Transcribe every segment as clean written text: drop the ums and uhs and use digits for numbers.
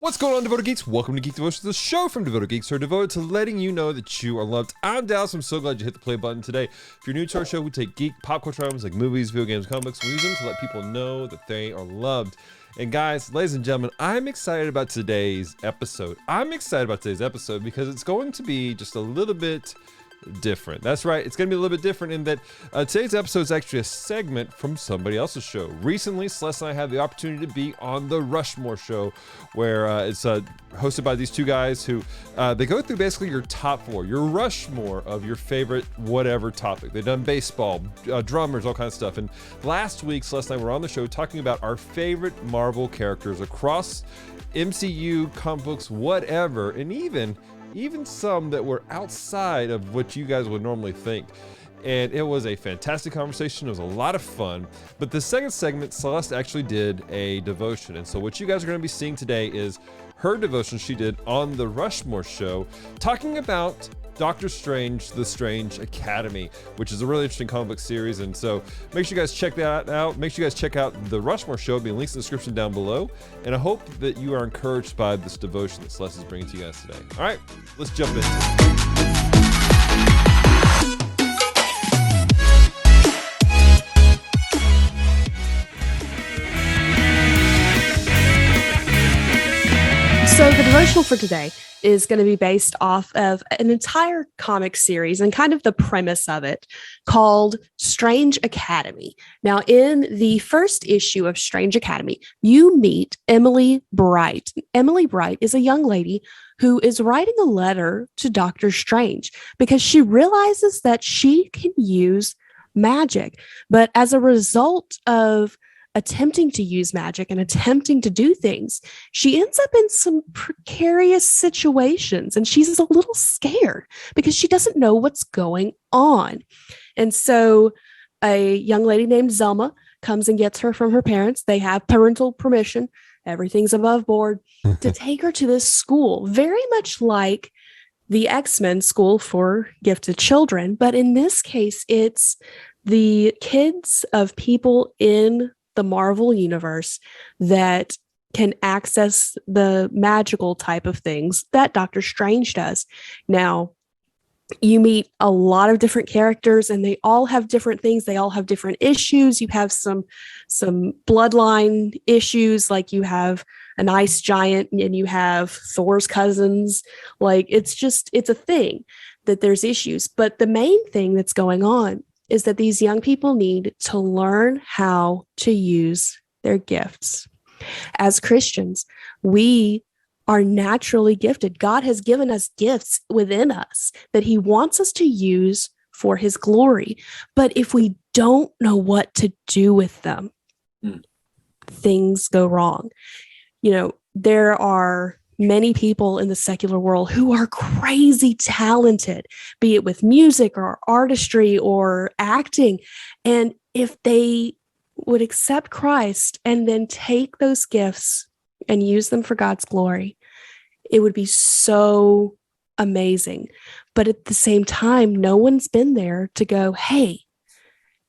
What's going on, Devoted Geeks? Welcome to Geek Devotions, the show from Devoted Geeks, who are devoted to letting you know that you are loved. I'm Dallas. I'm so glad you hit the play button today. If you're new to our show, we take geek pop culture items like movies, video games, comic books, we use them to let people know that they are loved. And guys, ladies and gentlemen, I'm excited about today's episode. Because it's going to be just a little bit different. That's right. It's going to be a little bit different in that today's episode is actually a segment from somebody else's show. Recently, Celeste and I had the opportunity to be on the Rushmore show, where it's hosted by these two guys who they go through basically your top four, your Rushmore of your favorite whatever topic. They've done baseball, drummers, all kinds of stuff. And last week, Celeste and I were on the show talking about our favorite Marvel characters across MCU, comic books, whatever, and even some that were outside of what you guys would normally think. And it was a fantastic conversation. It was a lot of fun. But the second segment, Celeste actually did a devotion. And so what you guys are going to be seeing today is her devotion she did on the Rushmore show, talking about Doctor Strange, The Strange Academy, which is a really interesting comic book series. And so make sure you guys check that out. Make sure you guys check out the Rushmore show. There'll be links in the description down below. And I hope that you are encouraged by this devotion that Celeste is bringing to you guys today. All right, let's jump into it. So the devotional for today is going to be based off of an entire comic series and kind of the premise of it called Strange Academy. Now, in the first issue of Strange Academy, you meet Emily Bright. Emily Bright is a young lady who is writing a letter to Doctor Strange because she realizes that she can use magic. But as a result of attempting to use magic and attempting to do things, she ends up in some precarious situations, and she's a little scared because she doesn't know what's going on. And so a young lady named Zelma comes and gets her from her parents. They have parental permission. Everything's above board to take her to this school, very much like the X-Men school for gifted children. But in this case, it's the kids of people in the Marvel universe that can access the magical type of things that Doctor Strange does. Now, you meet a lot of different characters and they all have different things. They all have different issues. You have some bloodline issues, like you have an ice giant and you have Thor's cousins. Like it's a thing that there's issues. But the main thing that's going on is that these young people need to learn how to use their gifts. As Christians, we are naturally gifted. God has given us gifts within us that he wants us to use for his glory. But if we don't know what to do with them, things go wrong. You know, there are many people in the secular world who are crazy talented, be it with music or artistry or acting. And if they would accept Christ and then take those gifts and use them for God's glory, it would be so amazing. But at the same time, no one's been there to go, hey,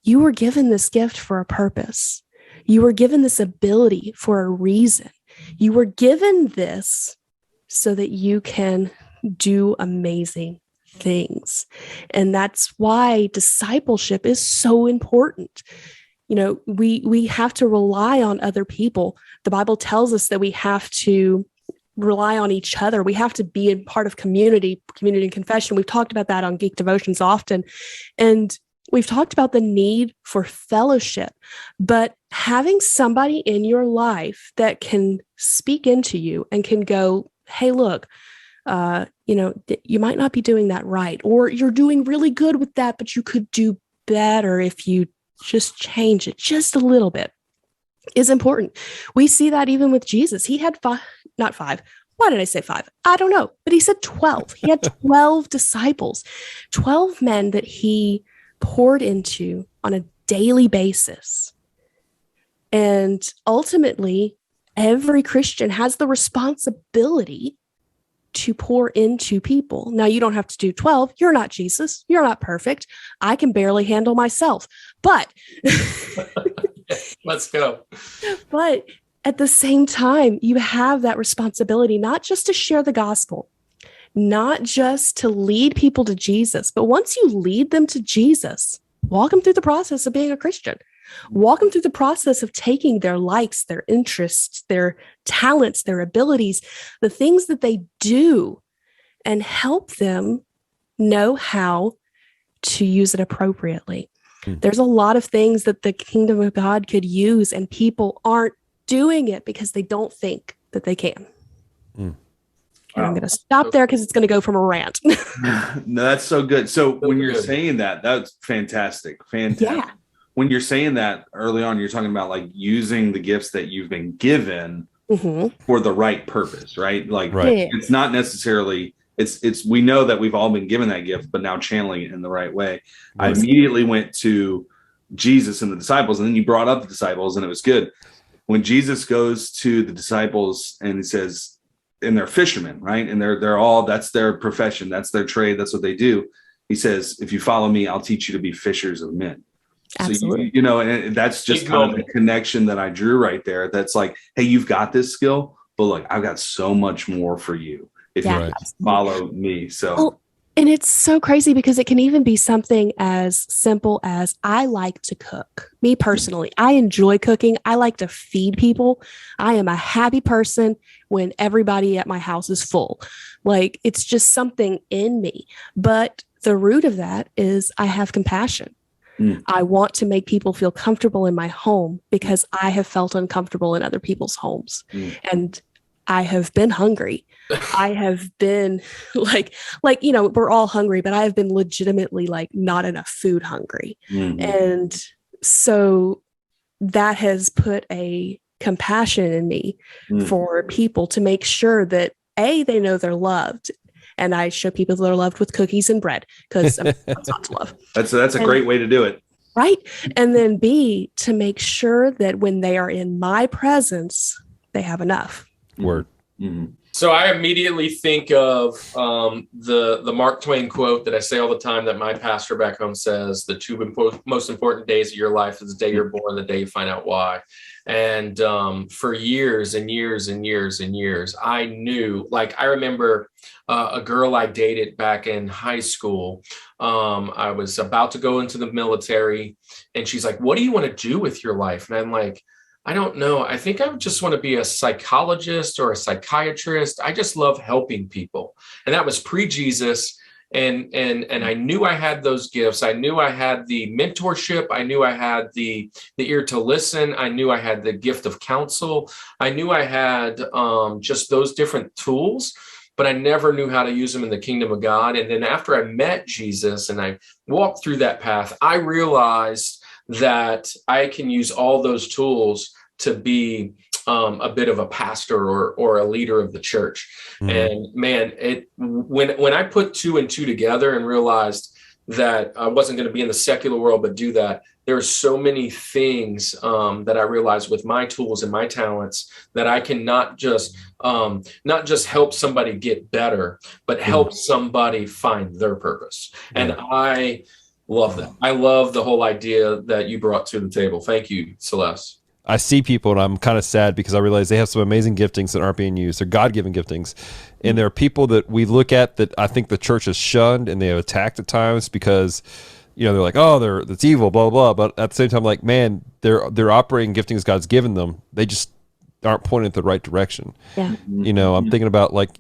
you were given this gift for a purpose. You were given this ability for a reason. You were given this so that you can do amazing things. And that's why discipleship is so important. You know, we have to rely on other people. The Bible tells us that we have to rely on each other. We have to be a part of community and confession. We've talked about that on Geek Devotions often. And we've talked about the need for fellowship, but having somebody in your life that can speak into you and can go, hey, look, you might not be doing that right, or you're doing really good with that, but you could do better if you just change it just a little bit, is important. We see that even with Jesus. He had not five. Why did I say five? I don't know, but he said 12. He had 12 disciples, 12 men that he poured into on a daily basis. And ultimately, every Christian has the responsibility to pour into people. Now, you don't have to do 12. You're not Jesus. You're not perfect. I can barely handle myself. But let's go. But at the same time, you have that responsibility, not just to share the gospel, not just to lead people to Jesus, but once you lead them to Jesus, walk them through the process of being a Christian. Walk them through the process of taking their likes, their interests, their talents, their abilities, the things that they do, and help them know how to use it appropriately. There's a lot of things that the kingdom of God could use, and people aren't doing it because they don't think that they can. And I'm going to stop there because it's going to go from a rant. No, that's so good. So when you're saying that, that's fantastic. Yeah. When you're saying that early on, you're talking about like using the gifts that you've been given for the right purpose, right? Like it's not necessarily, we know that we've all been given that gift, but now channeling it in the right way. I immediately went to Jesus and the disciples, and then you brought up the disciples, and it was good. When Jesus goes to the disciples and he says, and they're fishermen, right? And they're all, that's their profession. That's their trade. That's what they do. He says, if you follow me, I'll teach you to be fishers of men. Absolutely. So, and that's just kind of the connection that I drew right there. That's like, hey, you've got this skill, but look, I've got so much more for you if you follow me. So, and it's so crazy because it can even be something as simple as I like to cook. Me personally, I enjoy cooking. I like to feed people. I am a happy person when everybody at my house is full. Like, it's just something in me. But the root of that is I have compassion. I want to make people feel comfortable in my home because I have felt uncomfortable in other people's homes. And I have been hungry. I have been like, we're all hungry, but I have been legitimately like not enough food hungry. And so that has put a compassion in me for people to make sure that they know they're loved. And I show people they're loved with cookies and bread because that's not to love. That's a great way to do it. Right. And then B, to make sure that when they are in my presence, they have enough. Word. So I immediately think of the Mark Twain quote that I say all the time that my pastor back home says, the two most important days of your life is the day you're born, the day you find out why. And for years and years and years and years, I knew, like, I remember a girl I dated back in high school. I was about to go into the military, and she's like, what do you want to do with your life? And I'm like, I don't know. I think I just want to be a psychologist or a psychiatrist. I just love helping people. And that was pre-Jesus. And I knew I had those gifts. I knew I had the mentorship. I knew I had the ear to listen. I knew I had the gift of counsel. I knew I had just those different tools, but I never knew how to use them in the kingdom of God. And then after I met Jesus and I walked through that path, I realized that I can use all those tools to be a bit of a pastor or a leader of the church. And man, when I put two and two together and realized that I wasn't going to be in the secular world, but do that, there are so many things that I realized with my tools and my talents that I can not just help somebody get better, but help somebody find their purpose. And I love that. I love the whole idea that you brought to the table. Thank you, Celeste. I see people and I'm kind of sad because I realize they have some amazing giftings that aren't being used. They're God-given giftings. And there are people that we look at that I think the church has shunned and they have attacked at times because, they're like, oh, that's evil, blah, blah, blah. But at the same time, like, man, they're operating giftings God's given them. They just aren't pointing in the right direction. Yeah. I'm thinking about like,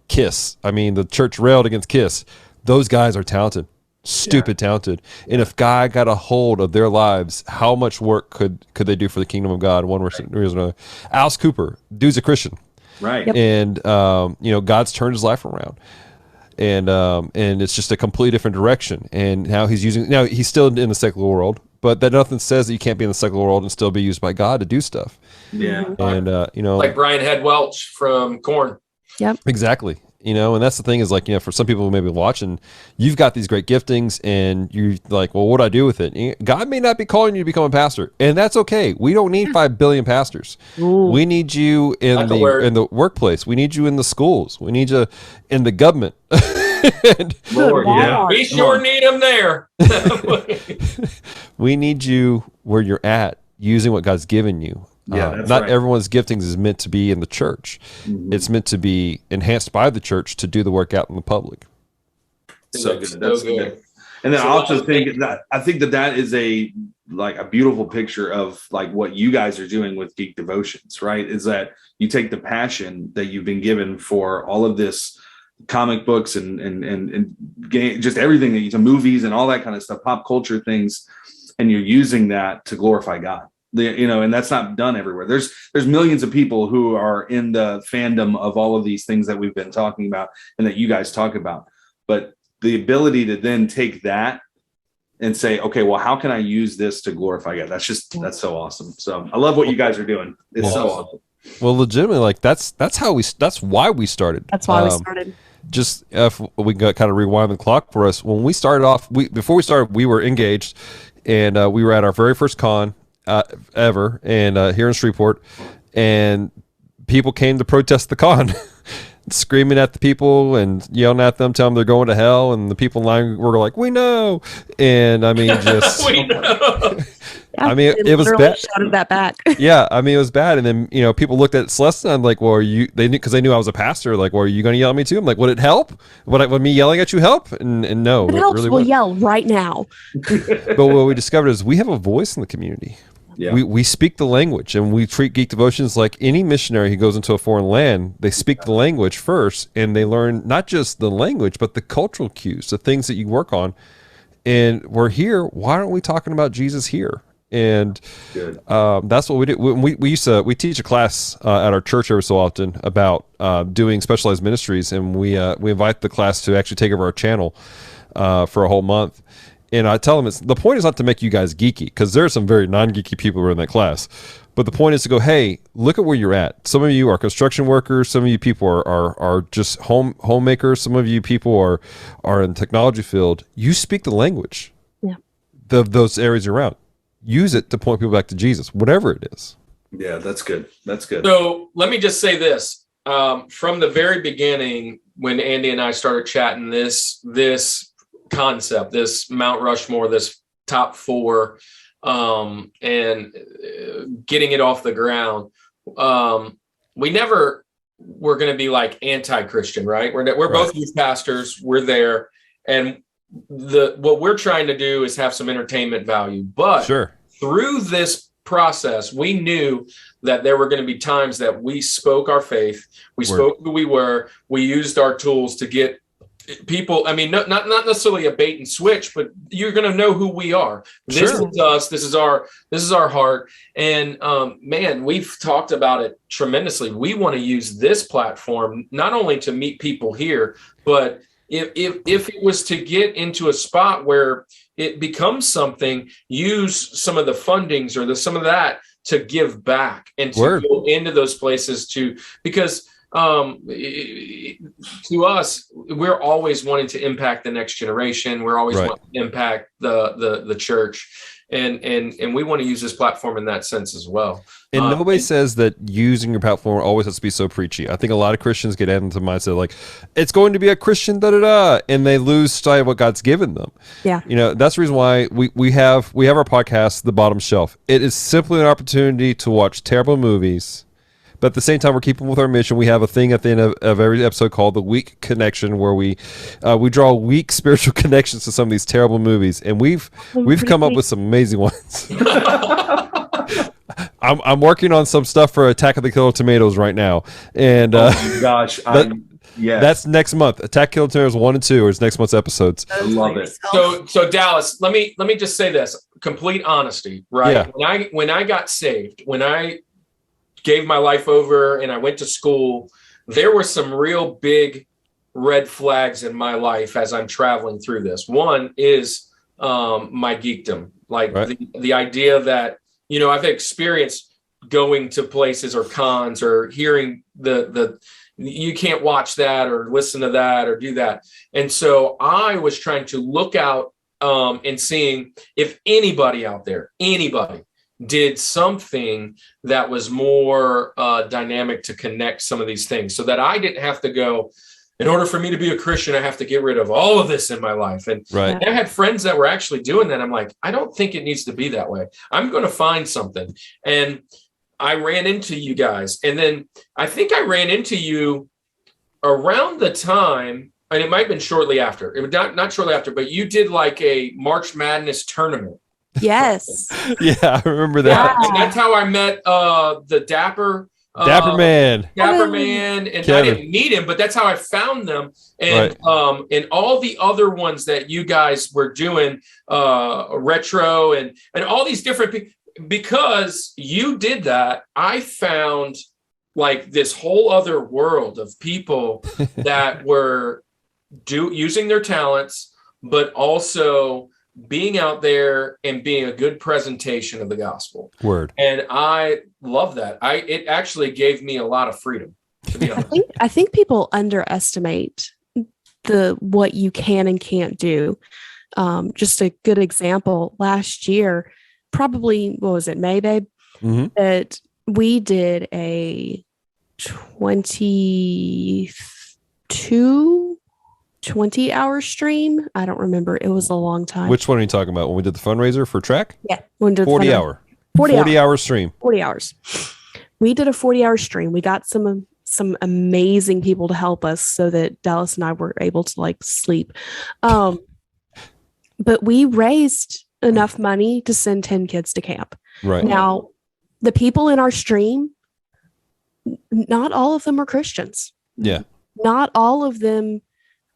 KISS. I mean, the church railed against KISS. Those guys are talented. Stupid talented. And if God got a hold of their lives, how much work could they do for the kingdom of God? One reason or another. Alice Cooper, dude's a Christian, right? And God's turned his life around, and it's just a completely different direction. And now he's still in the secular world, but that nothing says that you can't be in the secular world and still be used by God to do stuff. Yeah, and like Brian Head Welch from Korn. Yep, exactly. And that's the thing is like, for some people who may be watching, you've got these great giftings and you're like, well, what do I do with it? God may not be calling you to become a pastor, and that's okay. We don't need 5 billion pastors. Ooh. We need you in the workplace. We need you in the schools. We need you in the government. Lord, yeah. We sure need them there. We need you where you're at, using what God's given you. Not right. Everyone's giftings is meant to be in the church. Mm-hmm. It's meant to be enhanced by the church to do the work out in the public. So good. That's good. And then I also think that is a beautiful picture of like what you guys are doing with Geek Devotions, right? Is that you take the passion that you've been given for all of this comic books and game, just everything that you do, movies and all that kind of stuff, pop culture things, and you're using that to glorify God. And that's not done everywhere. There's millions of people who are in the fandom of all of these things that we've been talking about and that you guys talk about. But the ability to then take that and say, okay, well, how can I use this to glorify God? That's so awesome. So I love what you guys are doing. It's so awesome. Well, legitimately, that's why we started. That's why we started. Just if we got kind of rewind the clock for us, when we started off, we were engaged, and we were at our very first con ever, and here in Shreveport, and people came to protest the con, screaming at the people and yelling at them, telling them they're going to hell, and the people in line were like, "We know," and I mean, just we know. I mean, it was bad. Shouted that back. Yeah, I mean, it was bad. And then, people looked at Celeste and I'm like, well, because they knew I was a pastor. Like, well, are you going to yell at me too? I'm like, would it help? Would me yelling at you help? And no, it helps. Really we'll yell right now. But what we discovered is we have a voice in the community. Yeah. We speak the language, and we treat Geek Devotions like any missionary who goes into a foreign land. They speak the language first, and they learn not just the language, but the cultural cues, the things that you work on. And we're here. Why aren't we talking about Jesus here? And that's what we do. We teach a class at our church every so often about doing specialized ministries, and we invite the class to actually take over our channel for a whole month. And I tell them the point is not to make you guys geeky, because there are some very non-geeky people who are in that class. But the point is to go, hey, look at where you're at. Some of you are construction workers. Some of you people are just homemakers. Some of you people are in the technology field. You speak the language. Yeah. Those areas around. Use it to point people back to Jesus, whatever it is. Yeah, that's good. That's good. So let me just say this. From the very beginning, when Andy and I started chatting this concept, this Mount Rushmore, this top four, and getting it off the ground, we never were going to be like anti-Christian, right? We're both youth pastors. We're there. And what we're trying to do is have some entertainment value, but through this process, we knew that there were going to be times that we spoke our faith, we spoke who we were, we used our tools to get people. I mean, not necessarily a bait and switch, but you're going to know who we are. This is us. This is our heart. And man, we've talked about it tremendously. We want to use this platform not only to meet people here, but if it was to get into a spot where it becomes something, use some of the fundings or some of that to give back and to go into those places because to us, we're always wanting to impact the next generation. We're always wanting to impact the church. And we want to use this platform in that sense as well. And nobody says that using your platform always has to be so preachy. I think a lot of Christians get into the mindset like, it's going to be a Christian da-da-da, and they lose sight of what God's given them. Yeah. That's the reason why we have our podcast, The Bottom Shelf. It is simply an opportunity to watch terrible movies, but at the same time, we're keeping with our mission. We have a thing at the end of every episode called The Weak Connection, where we draw weak spiritual connections to some of these terrible movies, and we've come up with some amazing ones. I'm working on some stuff for Attack of the Killer Tomatoes right now, and oh my gosh, that's next month. Attack Killer Tomatoes 1 and 2 is next month's episodes. I love it. So Dallas, let me just say this: complete honesty, right? Yeah. When I got saved, when I gave my life over and I went to school, there were some real big red flags in my life as I'm traveling through this. One is my geekdom, like the idea that, I've experienced going to places or cons or hearing the you can't watch that or listen to that or do that. And so I was trying to look out and seeing if anybody out there, did something that was more dynamic to connect some of these things so that I didn't have to go, in order for me to be a Christian, I have to get rid of all of this in my life. And I had friends that were actually doing that. I'm like, I don't think it needs to be that way. I'm going to find something. And I ran into you guys. And then I think I ran into you around the time, and it might have been shortly after. It was not shortly after, but you did like a March Madness tournament. Yes. Yeah, I remember that. And that's how I met the Dapper Man. Dapper Man, and Kevin. I didn't meet him, but that's how I found them. And and all the other ones that you guys were doing, retro and all these different because you did that, I found like this whole other world of people that were using their talents, but also being out there and being a good presentation of the gospel. Word. And I love that. It actually gave me a lot of freedom, to be honest. I think people underestimate what you can and can't do. Just a good example, last year, probably, what was it, May, babe? Mm-hmm. That we did a 20-hour stream. I don't remember. It was a long time. Which one are you talking about? When we did the fundraiser for track? Yeah. 40 hour stream. 40 hours. We did a 40-hour stream. We got some amazing people to help us so that Dallas and I were able to like sleep. But we raised enough money to send 10 kids to camp. Right. Now, the people in our stream, not all of them are Christians. Yeah. Not all of them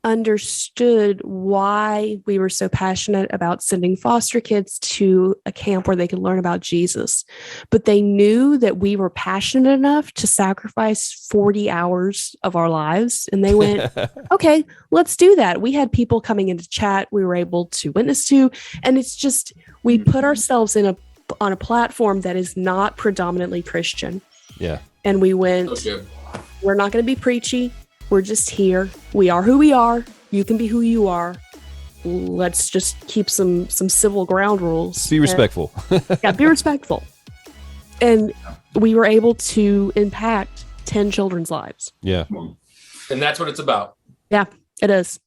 understood why we were so passionate about sending foster kids to a camp where they could learn about Jesus. But they knew that we were passionate enough to sacrifice 40 hours of our lives. And they went, okay, let's do that. We had people coming into chat we were able to witness to. And it's just, we put ourselves on a platform that is not predominantly Christian. Yeah. And we went, we're not going to be preachy. We're just here. We are who we are. You can be who you are. Let's just keep some civil ground rules. Be respectful. Be respectful. And we were able to impact 10 children's lives. Yeah. And that's what it's about. Yeah, it is.